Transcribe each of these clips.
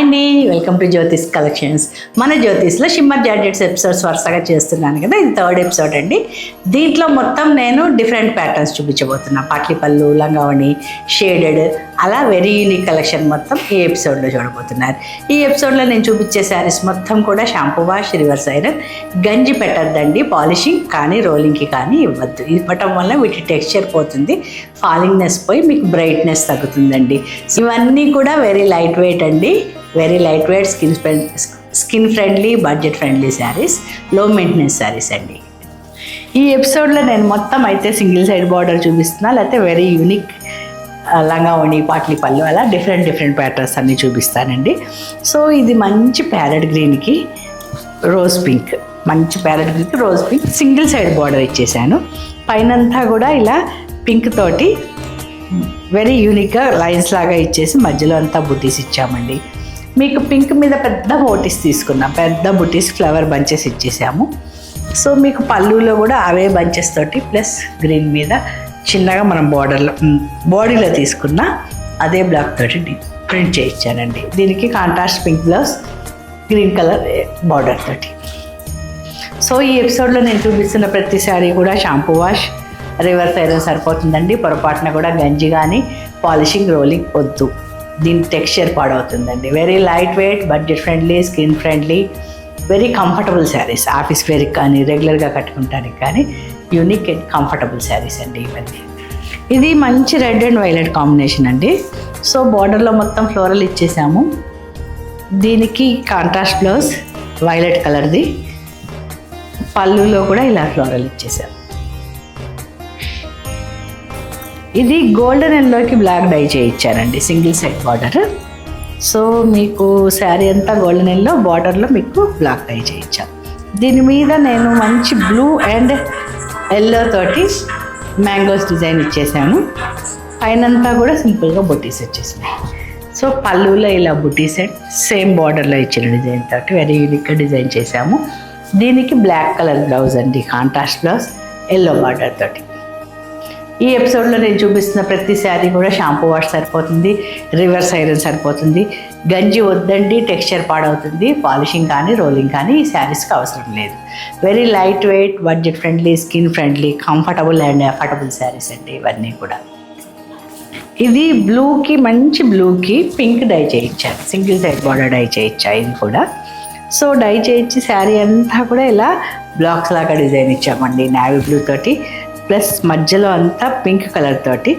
అండి, welcome to Jyothish collections. మన జ్యోతిష్లో shimmer georgettes episodes వరుసగా చేస్తున్నాను కదా, ఇది థర్డ్ ఎపిసోడ్ అండి. దీంట్లో మొత్తం నేను డిఫరెంట్ ప్యాటర్న్స్ చూపించబోతున్నా. పాట్లీ పళ్ళు, లంగావణి, షేడెడ్, అలా వెరీ యూనిక్ కలెక్షన్ మొత్తం ఈ ఎపిసోడ్లో చూడబోతున్నారు. ఈ ఎపిసోడ్లో నేను చూపించే శారీస్ మొత్తం కూడా షాంపూ వాష్, రివర్స్ ఐరన్. గంజి పెట్టద్దండి, పాలిషింగ్ కానీ రోలింగ్కి కానీ ఇవ్వద్దు. ఇవ్వటం వల్ల వీటి టెక్స్చర్ పోతుంది, ఫాలింగ్నెస్ పోయి మీకు బ్రైట్నెస్ తగ్గుతుందండి. ఇవన్నీ కూడా వెరీ లైట్ వెయిట్ అండి, very light wait, skin friendly, budget friendly saris, లో మెయింటెనెన్స్ శారీస్ అండి. ఈ ఎపిసోడ్లో నేను మొత్తం అయితే సింగిల్ సైడ్ బార్డర్ చూపిస్తున్నా, లేకపోతే వెరీ యూనిక్ లంగావణి, పాట్లీ పళ్ళు, అలా డిఫరెంట్ ప్యాటర్న్స్ అన్నీ చూపిస్తానండి. సో ఇది మంచి ప్యారెట్ గ్రీన్కి రోజ్ పింక్, మంచి ప్యారెట్ గ్రీన్కి rose pink single side border ఇచ్చేసాను. పైనంతా కూడా ఇలా పింక్ తోటి వెరీ యూనిక్గా లైన్స్ లాగా ఇచ్చేసి మధ్యలో అంతా బుటీస్ ఇచ్చామండి. మీకు పింక్ మీద పెద్ద బోటీస్ తీసుకున్నాం, పెద్ద బుటీస్ ఫ్లవర్ బంచెస్ ఇచ్చేసాము. సో మీకు పళ్ళులో కూడా అవే బంచెస్ తోటి ప్లస్ గ్రీన్ మీద చిన్నగా మనం బాడీలో తీసుకున్న అదే బ్లాక్ తోటి ప్రింట్ చేయించానండి. దీనికి contrast pink blouse, green colour border తోటి. సో ఈ ఎపిసోడ్లో నేను చూపిస్తున్న ప్రతి శారీ కూడా షాంపూ వాష్, రివర్స్ ఐరన్ సరిపోతుందండి. పొరపాటున కూడా గంజి కానీ పాలిషింగ్, రోలింగ్ వద్దు, దీని టెక్స్చర్ పాడవుతుందండి. Very light weight, budget friendly, skin friendly, very comfortable saris. Office వేర్కి కానీ రెగ్యులర్గా కట్టుకుంటానికి కానీ యూనిక్ అండ్ కంఫర్టబుల్ శారీస్ అండి ఇవన్నీ. ఇది మంచి రెడ్ అండ్ వైలెట్ కాంబినేషన్ అండి. సో బార్డర్లో మొత్తం ఫ్లోరల్ ఇచ్చేసాము. దీనికి కాంట్రాస్ట్ బ్లౌజ్ వైలెట్ కలర్ది, పళ్ళులో కూడా ఇలా ఫ్లోరల్ ఇచ్చేసాము. ఇది గోల్డెన్ ఎల్లోకి బ్లాక్ డై చేయించారండి, సింగిల్ సైడ్ బార్డర్. సో మీకు శారీ అంతా గోల్డెన్ ఎల్లో, బార్డర్లో మీకు బ్లాక్ డై చేయించాను. దీని మీద నేను మంచి బ్లూ అండ్ ఎల్లో తోటి మ్యాంగోస్ డిజైన్ ఇచ్చేసాను. పైనంతా కూడా సింపుల్గా బుటీస్ వచ్చేసినాయి. సో పళ్ళులో ఇలా బుటీస్ అండ్ సేమ్ బార్డర్లో ఇచ్చిన డిజైన్ తోటి వెరీ యూనిక్గా డిజైన్ చేసాము. దీనికి బ్లాక్ కలర్ బ్లౌజ్ అండి, కాంట్రాస్ట్ బ్లౌజ్, ఎల్లో బార్డర్ తోటి. ఈ ఎపిసోడ్లో నేను చూపిస్తున్న ప్రతి శారీ కూడా షాంపూ వాష్ సరిపోతుంది, రివర్స్ ఐరన్ సరిపోతుంది. గంజి వద్దండి, టెక్స్చర్ పాడవుతుంది. పాలిషింగ్ కానీ రోలింగ్ కానీ ఈ శారీస్కి అవసరం లేదు. Very light weight, budget friendly, skin friendly, comfortable and affordable saris అండి ఇవన్నీ కూడా. ఇది బ్లూకి, మంచి బ్లూకి పింక్ డై చేయించాను, సింగిల్ సైడ్ బార్డర్ డై చేయించా ఇది కూడా. సో డై చేయించి శారీ అంతా కూడా ఇలా బ్లాక్స్ లాగా డిజైన్ ఇచ్చామండి, నావీ బ్లూ తోటి ప్లస్ మధ్యలో అంతా పింక్ కలర్ తోటి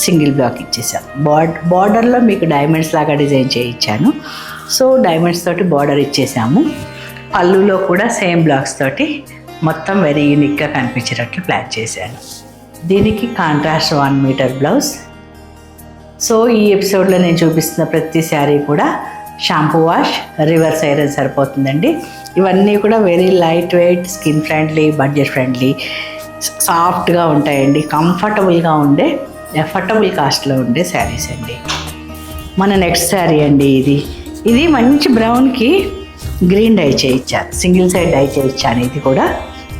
సింగిల్ బ్లాక్ ఇచ్చేసాం. బార్డర్లో మీకు డైమండ్స్ లాగా డిజైన్ చేయించాను. సో డైమండ్స్ తోటి బార్డర్ ఇచ్చేసాము. పళ్ళులో కూడా సేమ్ బ్లాక్స్ తోటి మొత్తం వెరీ యూనిక్గా కనిపించేటట్లు ప్లాన్ చేశాను. దీనికి కాంట్రాస్ట్ 1 మీటర్ బ్లౌజ్. సో ఈ ఎపిసోడ్లో నేను చూపిస్తున్న ప్రతి శారీ కూడా షాంపూ వాష్, రివర్స్ ఐరన్ సరిపోతుందండి. ఇవన్నీ కూడా very light wait, skin friendly, budget friendly, సాఫ్ట్గా ఉంటాయండి, కంఫర్టబుల్గా ఉండే, ఎఫర్టబుల్ కాస్ట్లో ఉండే శారీస్ అండి. మన నెక్స్ట్ శారీ అండి ఇది మంచి బ్రౌన్కి గ్రీన్ డై చేయించాను, సింగిల్ సైడ్ డై చేయించాను. ఇది కూడా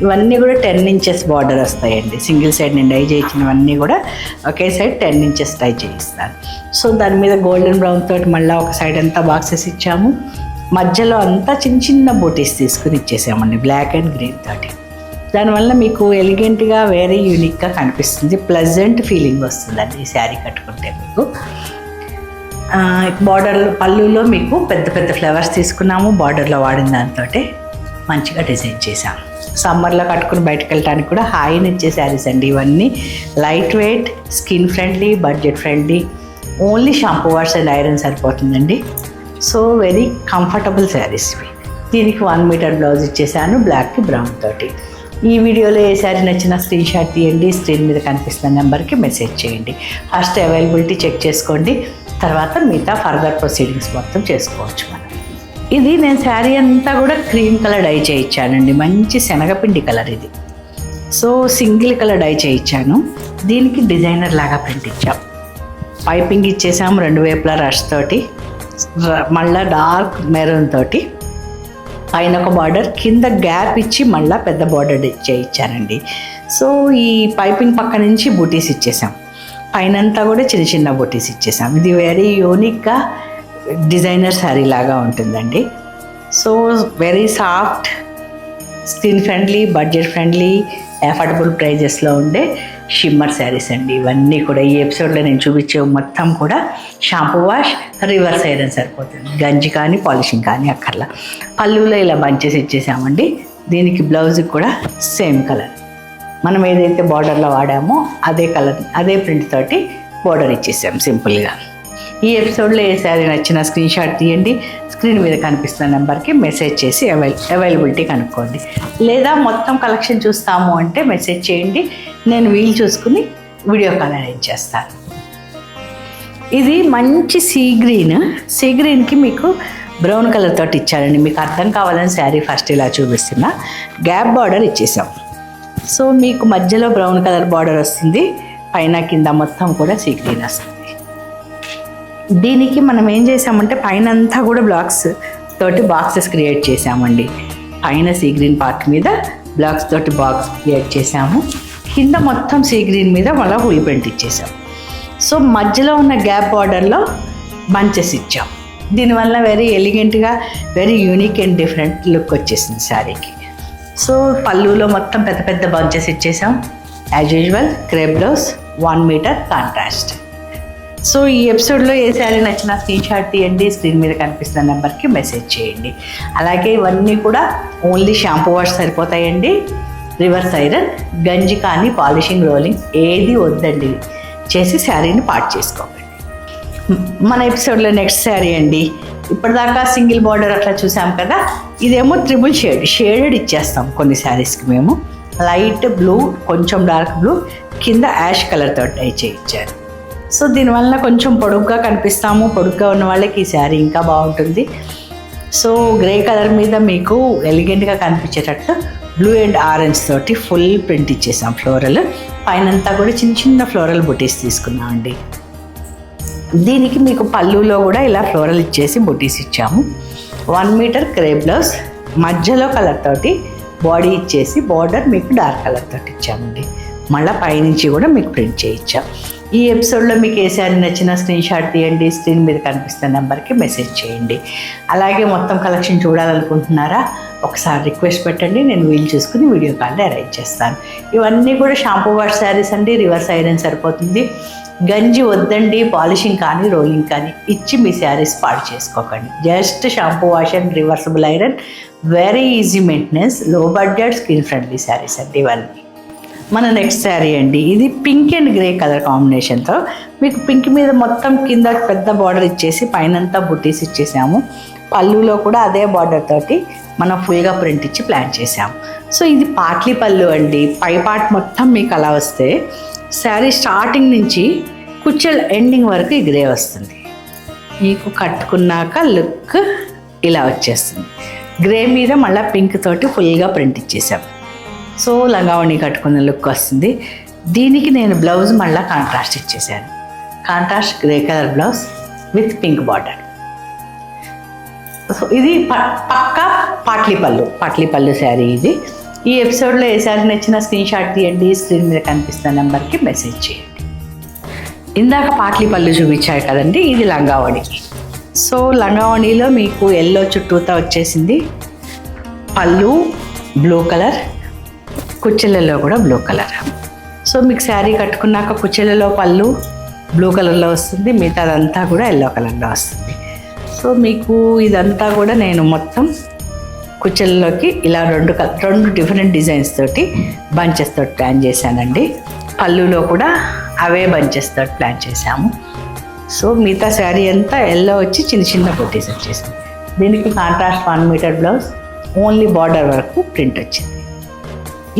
ఇవన్నీ కూడా 10 ఇంచెస్ బార్డర్ వస్తాయండి. సింగిల్ సైడ్ నేను డై చేయించినవన్నీ కూడా ఒకే సైడ్ 10 ఇంచెస్ డై చేయిస్తాను. సో దాని మీద గోల్డెన్ బ్రౌన్ తోటి మళ్ళీ ఒక సైడ్ అంతా బాక్సెస్ ఇచ్చాము. మధ్యలో అంతా చిన్న బూటీస్ తీసుకుని ఇచ్చేసామండి, బ్లాక్ అండ్ గ్రీన్ తోటి. దానివల్ల మీకు ఎలిగెంట్గా వెరీ యూనిక్గా కనిపిస్తుంది, ప్లెజెంట్ ఫీలింగ్ వస్తుందండి ఈ శారీ కట్టుకుంటే. మీకు బార్డర్లో, పళ్ళులో మీకు పెద్ద ఫ్లవర్స్ తీసుకున్నాము, బార్డర్లో వాడిన దాంతో మంచిగా డిజైన్ చేసాము. సమ్మర్లో కట్టుకుని బయటకు వెళ్ళడానికి కూడా హాయిని ఇచ్చే శారీస్ అండి ఇవన్నీ. Light weight, skin friendly, budget friendly, only shampoo wash and iron సరిపోతుందండి. సో వెరీ కంఫర్టబుల్ శారీస్ ఇవి. దీనికి 1 మీటర్ బ్లౌజ్ ఇచ్చేసాను, బ్లాక్కి బ్రౌన్ తోటి. ఈ వీడియోలో ఏ శారీ నచ్చినా స్క్రీన్ షాట్ తీయండి, స్క్రీన్ మీద కనిపిస్తున్న నెంబర్కి మెసేజ్ చేయండి. ఫస్ట్ అవైలబిలిటీ చెక్ చేసుకోండి, తర్వాత మిగతా ఫర్దర్ ప్రొసీడింగ్స్ మొత్తం చేసుకోవచ్చు మనం. ఇది నేను శారీ అంతా కూడా క్రీమ్ కలర్ డై చేయించానండి, మంచి శనగపిండి కలర్ ఇది. సో సింగిల్ కలర్ డై చేయించాను. దీనికి డిజైనర్ లాగా ప్రింట్ ఇచ్చాం, పైపింగ్ ఇచ్చేసాము 2 వైపులా రష్ తోటి, మళ్ళీ డార్క్ మెరూన్ తోటి, పైన ఒక బార్డర్, కింద గ్యాప్ ఇచ్చి మళ్ళీ పెద్ద బార్డర్ చేయించానండి. సో ఈ పైపింగ్ పక్క నుంచి బూటీస్ ఇచ్చేసాం, పైనంతా కూడా చిన్న బూటీస్ ఇచ్చేసాం. ఇది వెరీ యూనిక్గా డిజైనర్ శారీ లాగా ఉంటుందండి. So very soft, skin friendly, budget friendly, affordable ప్రైజెస్లో ఉండే షిమ్మర్ శారీస్ అండి ఇవన్నీ కూడా. ఈ ఎపిసోడ్లో నేను చూపించే మొత్తం కూడా షాంపూ వాష్, రివర్స్ ఐరన్ సరిపోతుంది. గంజి కానీ పాలిషింగ్ కానీ అక్కర్లా. పళ్ళులో ఇలా బంచెస్ ఇచ్చేసామండి. దీనికి బ్లౌజ్కి కూడా సేమ్ కలర్, మనం ఏదైతే బార్డర్లో వాడామో అదే కలర్, అదే ప్రింట్ తోటి బార్డర్ ఇచ్చేసాం సింపుల్గా. ఈ ఎపిసోడ్లో ఏ శారీ నచ్చిన స్క్రీన్ షాట్ తీయండి, స్క్రీన్ మీద కనిపిస్తున్న నెంబర్కి మెసేజ్ చేసి అవైలబిలిటీ కనుక్కోండి. లేదా మొత్తం కలెక్షన్ చూస్తాము అంటే మెసేజ్ చేయండి, నేను వీలు చూసుకుని వీడియో కాల్ అరేంజ్ చేస్తాను. ఇది మంచి సీ గ్రీన్కి మీకు బ్రౌన్ కలర్ తోటి ఇచ్చారండి. మీకు అర్థం కావాలని శారీ ఫస్ట్ ఇలా చూపిస్తున్నా. గ్యాప్ బార్డర్ ఇచ్చేసాం. సో మీకు మధ్యలో బ్రౌన్ కలర్ బార్డర్ వస్తుంది, పైన కింద మొత్తం కూడా సీ గ్రీన్ వస్తుంది. దీనికి మనం ఏం చేసామంటే పైన అంతా కూడా బ్లాక్స్ తోటి బాక్సెస్ క్రియేట్ చేసామండి. పైన సీ గ్రీన్ పార్ట్ మీద బ్లాక్స్ తోటి బాక్స్ క్రియేట్ చేసాము, కింద మొత్తం సీ గ్రీన్ మీద మళ్ళీ ఫుల్ ప్రింట్ ఇచ్చేసాం. సో మధ్యలో ఉన్న గ్యాప్ బార్డర్లో బంచెస్ ఇచ్చాం. దీనివల్ల వెరీ ఎలిగెంట్గా, very unique and different look వచ్చేసింది శారీకి. సో పళ్ళులో మొత్తం పెద్ద పెద్ద బంచెస్ ఇచ్చేసాం. As usual crepe blouse, 1 metre contrast. So ఈ ఎపిసోడ్లో ఏ శారీ నచ్చినా స్క్రీన్ షాట్ తీయండి, స్క్రీన్ మీద కనిపిస్తున్న నెంబర్కి మెసేజ్ చేయండి. అలాగే ఇవన్నీ కూడా ఓన్లీ షాంపూ వాష్ సరిపోతాయండి. రివర్స్ ఐరన్, గంజి కానీ పాలిషింగ్, రోలింగ్ ఏది వద్దండి. చేసి శారీని పార్ట్ చేసుకోకండి. మన ఎపిసోడ్లో నెక్స్ట్ శారీ అండి. ఇప్పటిదాకా సింగిల్ బార్డర్ అట్లా చూసాం కదా, ఇదేమో ట్రిపుల్ షేడెడ్ ఇచ్చేస్తాం కొన్ని శారీస్కి. మేము లైట్ బ్లూ, కొంచెం డార్క్ బ్లూ, కింద యాష్ కలర్ తోటి డై చేయించారు. సో దీనివల్ల కొంచెం పొడుగ్గా కనిపిస్తాము. పొడుగ్గా ఉన్న వాళ్ళకి ఈ శారీ ఇంకా బాగుంటుంది. సో గ్రే కలర్ మీద మీకు ఎలిగెంట్గా కనిపించేటట్టు బ్లూ అండ్ ఆరెంజ్ తోటి ఫుల్ ప్రింట్ ఇచ్చేసాం. ఫ్లోరల్ పైనంతా కూడా చిన్న చిన్న ఫ్లోరల్ బుటీస్ తీసుకున్నామండి. దీనికి మీకు పళ్ళులో కూడా ఇలా ఫ్లోరల్ ఇచ్చేసి బుటీస్ ఇచ్చాము. 1 మీటర్ క్రేప్ బ్లౌజ్, మధ్యలో కలర్ తోటి బాడీ ఇచ్చేసి బార్డర్ మీకు డార్క్ కలర్ తోటి ఇచ్చామండి. మళ్ళీ పైనుంచి కూడా మీకు ప్రింట్ చేయించాం. ఈ ఎపిసోడ్లో మీకు ఏ శారీ నచ్చినా స్క్రీన్ షాట్ తీయండి, స్క్రీన్ మీద కనిపిస్తున్న నెంబర్కి మెసేజ్ చేయండి. అలాగే మొత్తం కలెక్షన్ చూడాలనుకుంటున్నారా, ఒకసారి రిక్వెస్ట్ పెట్టండి, నేను వీలు చూసుకుని వీడియో కాల్ అరేంజ్ చేస్తాను. ఇవన్నీ కూడా షాంపూ వాష్ శారీస్ అండి. రివర్స్ ఐరన్ సరిపోతుంది. గంజి వద్దండి, పాలిషింగ్ కానీ రోలింగ్ కానీ ఇచ్చి మీ శారీస్ పాడు చేసుకోకండి. Just shampoo wash and reversible iron, very easy maintenance, లో బడ్జెట్, స్కిన్ ఫ్రెండ్లీ శారీస్ అండి ఇవన్నీ. మన నెక్స్ట్ శారీ అండి. ఇది పింక్ అండ్ గ్రే కలర్ కాంబినేషన్తో మీకు పింక్ మీద మొత్తం కింద పెద్ద బార్డర్ ఇచ్చేసి పైనంతా బుటీస్ ఇచ్చేసాము. పళ్ళులో కూడా అదే బార్డర్ తోటి మనం ఫుల్గా ప్రింట్ ఇచ్చి ప్లాన్ చేసాము. సో ఇది పాట్లీ పళ్ళు అండి. పై పార్ట్ మొత్తం మీకు అలా వస్తే శారీ స్టార్టింగ్ నుంచి కుచ్చెల ఎండింగ్ వరకు ఈ గ్రే వస్తుంది. మీకు కట్టుకున్నాక లుక్ ఇలా వచ్చేస్తుంది. గ్రే మీద మళ్ళీ పింక్ తోటి ఫుల్గా ప్రింట్ ఇచ్చేసాం. సో లంగావణి కట్టుకున్న లుక్ వస్తుంది. దీనికి నేను బ్లౌజ్ మళ్ళీ కాంట్రాస్ట్ ఇచ్చేసాను. Contrast grey colour blouse with pink border. So ఇది పక్కా పాట్లీ పళ్ళు శారీ ఇది. ఈ ఎపిసోడ్లో ఏ శారీ నచ్చినా స్క్రీన్ షాట్ తీయండి, స్క్రీన్ మీద కనిపిస్తున్న నెంబర్కి మెసేజ్ చేయండి. ఇందాక పాట్లీ పళ్ళు చూపించారు కదండి, ఇది లంగావణి. సో లంగావణిలో మీకు ఎల్లో చుట్టూతా వచ్చేసింది. పళ్ళు బ్లూ కలర్, కుచ్చెలలో కూడా బ్లూ కలర్. సో మీకు శారీ కట్టుకున్నాక కుచ్చెలలో పళ్ళు బ్లూ కలర్లో వస్తుంది, మిగతాదంతా కూడా ఎల్లో కలర్లో వస్తుంది. సో మీకు ఇదంతా కూడా నేను మొత్తం కుచ్చెలలోకి ఇలా రెండు డిఫరెంట్ డిజైన్స్ తోటి బంచెస్ తోటి ప్లాన్ చేశానండి. పళ్ళులో కూడా అవే బంచెస్ తోటి ప్లాన్ చేశాము. సో మిగతా శారీ అంతా ఎల్లో వచ్చి చిన్న చిన్న బుటీస్ వచ్చేసింది. దీనికి contrast 1 metre blouse, only border వరకు ప్రింట్ వచ్చింది.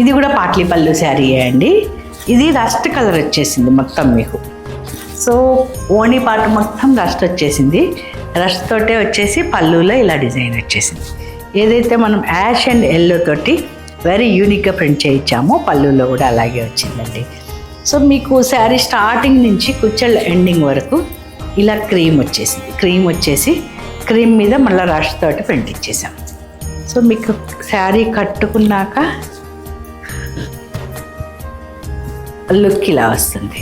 ఇది కూడా పాట్లీ పళ్ళు శారీ అండి. ఇది రస్ట్ కలర్ వచ్చేసింది మొత్తం మీకు. సో ఓణీ పార్ట్ మొత్తం రస్ట్ వచ్చేసింది. రస్ట్ తోటే వచ్చేసి పళ్ళులో ఇలా డిజైన్ వచ్చేసింది. ఏదైతే మనం యాష్ అండ్ ఎల్లో తోటి వెరీ యూనిక్గా ప్రింట్ చేయించామో పళ్ళులో కూడా అలాగే వచ్చిందండి. సో మీకు శారీ స్టార్టింగ్ నుంచి కుచ్చెళ్ళ ఎండింగ్ వరకు ఇలా క్రీమ్ వచ్చేసింది. క్రీమ్ వచ్చేసి క్రీమ్ మీద మళ్ళీ రష్ తోటి ప్రింట్ ఇచ్చేసాం. సో మీకు శారీ కట్టుకున్నాక లుక్ ఇలా వస్తుంది.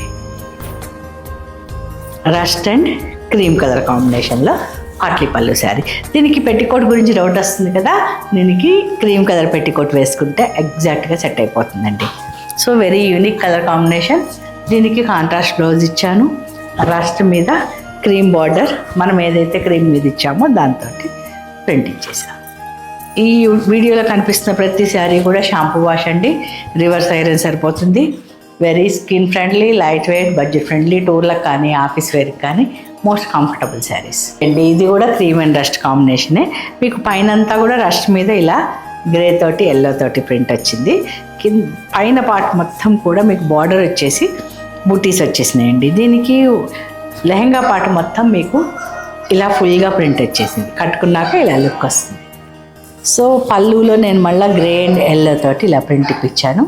రస్ట్ అండ్ క్రీమ్ కలర్ కాంబినేషన్లో పాట్లీ పళ్ళు శారీ. దీనికి పెట్టికోట్ గురించి డౌట్ వస్తుంది కదా, దీనికి క్రీమ్ కలర్ పెట్టికోట్ వేసుకుంటే ఎగ్జాక్ట్గా సెట్ అయిపోతుందండి. So very unique colour combination. దీనికి కాంట్రాస్ట్ బ్లౌజ్ ఇచ్చాను, రస్ట్ మీద క్రీమ్ బార్డర్, మనం ఏదైతే క్రీమ్ మీద ఇచ్చామో దాంతో ప్రింట్ ఇచ్చేసాం. ఈ వీడియోలో కనిపిస్తున్న ప్రతి శారీ కూడా షాంపూ వాష్ అండి, రివర్స్ ఐరన్ సరిపోతుంది. Very skin friendly, light weight, budget friendly, టూర్లకు కానీ ఆఫీస్ వేర్కి కానీ మోస్ట్ కంఫర్టబుల్ శారీస్ అండి. ఇది కూడా క్రీమ్ అండ్ రస్ట్ కాంబినేషనే. మీకు పైన అంతా కూడా రస్ట్ మీద ఇలా గ్రే తోటి ఎల్లో తోటి ప్రింట్ వచ్చింది. పైన పార్ట్ మొత్తం కూడా మీకు బార్డర్ వచ్చేసి బూటీస్ వచ్చేసినాయండి. దీనికి లెహంగా పార్ట్ మొత్తం మీకు ఇలా ఫుల్గా ప్రింట్ వచ్చేసింది, కట్టుకున్నాక ఇలా లుక్ వస్తుంది. సో పళ్ళులో నేను మళ్ళీ గ్రే అండ్ ఎల్లో తోటి ఇలా ప్రింట్ ఇప్పించాను.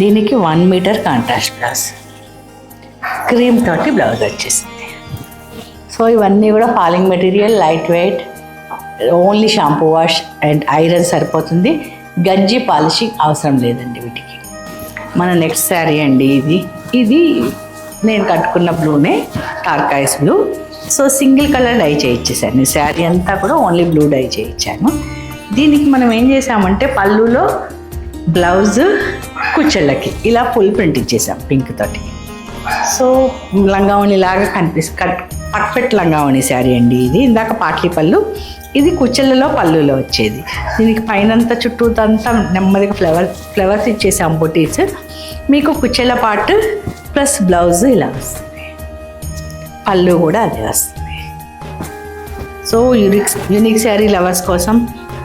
దీనికి 1 మీటర్ కాంట్రాస్ట్ బ్లౌజ్, క్రీమ్ తోటి బ్లౌజ్ వచ్చేసింది. సో ఇవన్నీ కూడా falling material, light weight, only shampoo wash and iron సరిపోతుంది. గంజి పాలిషింగ్ అవసరం లేదండి వీటికి. మన నెక్స్ట్ శారీ అండి ఇది నేను కట్టుకున్న బ్లూనే, turquoise blue. So single colour dye చేయించేసాను, శారీ అంతా కూడా ఓన్లీ బ్లూ డై చేయించాను. దీనికి మనం ఏం చేసామంటే పళ్ళులో బ్లౌజ్, కుచ్చెళ్ళకి ఇలా ఫుల్ ప్రింట్ ఇచ్చేసాం పింక్ తోటి. సో లంగావణి లాగా పర్ఫెక్ట్ లంగావణి శారీ అండి ఇది. ఇందాక పాట్లీ పళ్ళు, ఇది కుచ్చెళ్ళలో పళ్ళులో వచ్చేది. దీనికి పైనంతా చుట్టూతంతా నెమ్మదిగా ఫ్లవర్స్ ఇచ్చేసాం బొటీస్. మీకు కుచ్చెళ్ళ పార్ట్ ప్లస్ బ్లౌజ్ ఇలా వస్తుంది, పళ్ళు కూడా అదే వస్తుంది. సో యూనిక్ శారీ లవర్స్ కోసం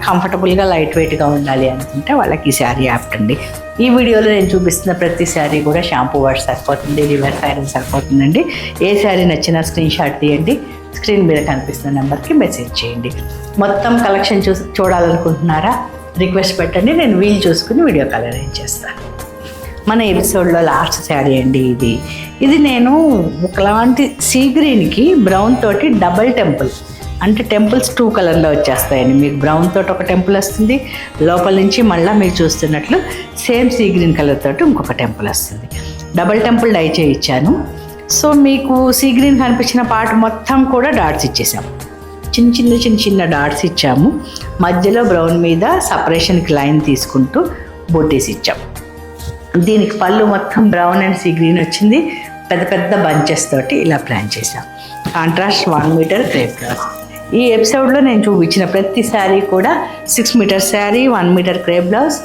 కంఫర్టబుల్గా లైట్ వెయిట్గా ఉండాలి అనుకుంటే వాళ్ళకి ఈ శారీ యాప్ట్ అండి. ఈ వీడియోలో నేను చూపిస్తున్న ప్రతి శారీ కూడా షాంపూ వాష్ సరిపోతుంది, రివర్స్ ఐరన్ సరిపోతుందండి. ఏ శారీ నచ్చినా స్క్రీన్ షాట్ తీయండి, స్క్రీన్ మీద కనిపిస్తున్న నెంబర్కి మెసేజ్ చేయండి. మొత్తం కలెక్షన్ చూడాలనుకుంటున్నారా, రిక్వెస్ట్ పెట్టండి, నేను వీలు చూసుకుని వీడియో కాల్ అరేంజ్ చేస్తాను. మన ఎపిసోడ్లో లాస్ట్ శారీ అండి ఇది నేను ఒకలాంటి సీ గ్రీన్కి బ్రౌన్ తోటి డబల్ టెంపుల్, అంటే టెంపుల్స్ 2 కలర్లో వచ్చేస్తాయండి. మీకు బ్రౌన్ తోటి ఒక టెంపుల్ వస్తుంది, లోపల నుంచి మళ్ళీ మీరు చూస్తున్నట్లు సేమ్ సీ గ్రీన్ కలర్ తోటి ఇంకొక టెంపుల్ వస్తుంది. డబల్ టెంపుల్ డై చేయించాను. సో మీకు సీ గ్రీన్ కనిపించిన పార్ట్ మొత్తం కూడా డాట్స్ ఇచ్చేసాము, చిన్న డాట్స్ ఇచ్చాము. మధ్యలో బ్రౌన్ మీద సపరేషన్కి లైన్ తీసుకుంటూ బూటీస్ ఇచ్చాము. దీనికి పళ్ళు మొత్తం బ్రౌన్ అండ్ సీ గ్రీన్ వచ్చింది, పెద్ద బంచెస్ తోటి ఇలా ప్లాన్ చేసాం. Contrast 1 metre crepe blouse. ఈ ఎపిసోడ్లో నేను చూపించిన ప్రతి శారీ కూడా 6 metre sari, 1 metre crepe blouse,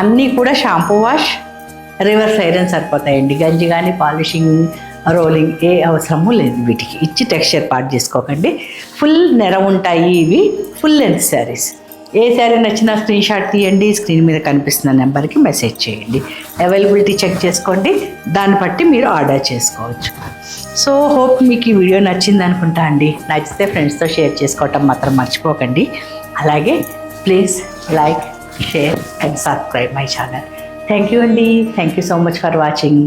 అన్నీ కూడా షాంపూ వాష్, రివర్స్ ఐరన్ సరిపోతాయండి. గంజి కానీ పాలిషింగ్, రోలింగ్ ఏ అవసరము లేదు వీటికి. ఇచ్చి టెక్స్చర్ పార్ట్ చేసుకోకండి. ఫుల్ నెర ఉంటాయి ఇవి, ఫుల్ లెంత్ శారీస్. ఏ శారీ నచ్చినా స్క్రీన్ షాట్ తీయండి, స్క్రీన్ మీద కనిపిస్తున్న నెంబర్కి మెసేజ్ చేయండి. అవైలబిలిటీ చెక్ చేసుకోండి, దాన్ని బట్టి మీరు ఆర్డర్ చేసుకోవచ్చు. సో హోప్ మీకు ఈ వీడియో నచ్చింది అనుకుంటా అండి. నచ్చితే ఫ్రెండ్స్తో షేర్ చేసుకోవటం మాత్రం మర్చిపోకండి. అలాగే please like, share and subscribe my channel. Thank you అండి. Thank you so much for watching.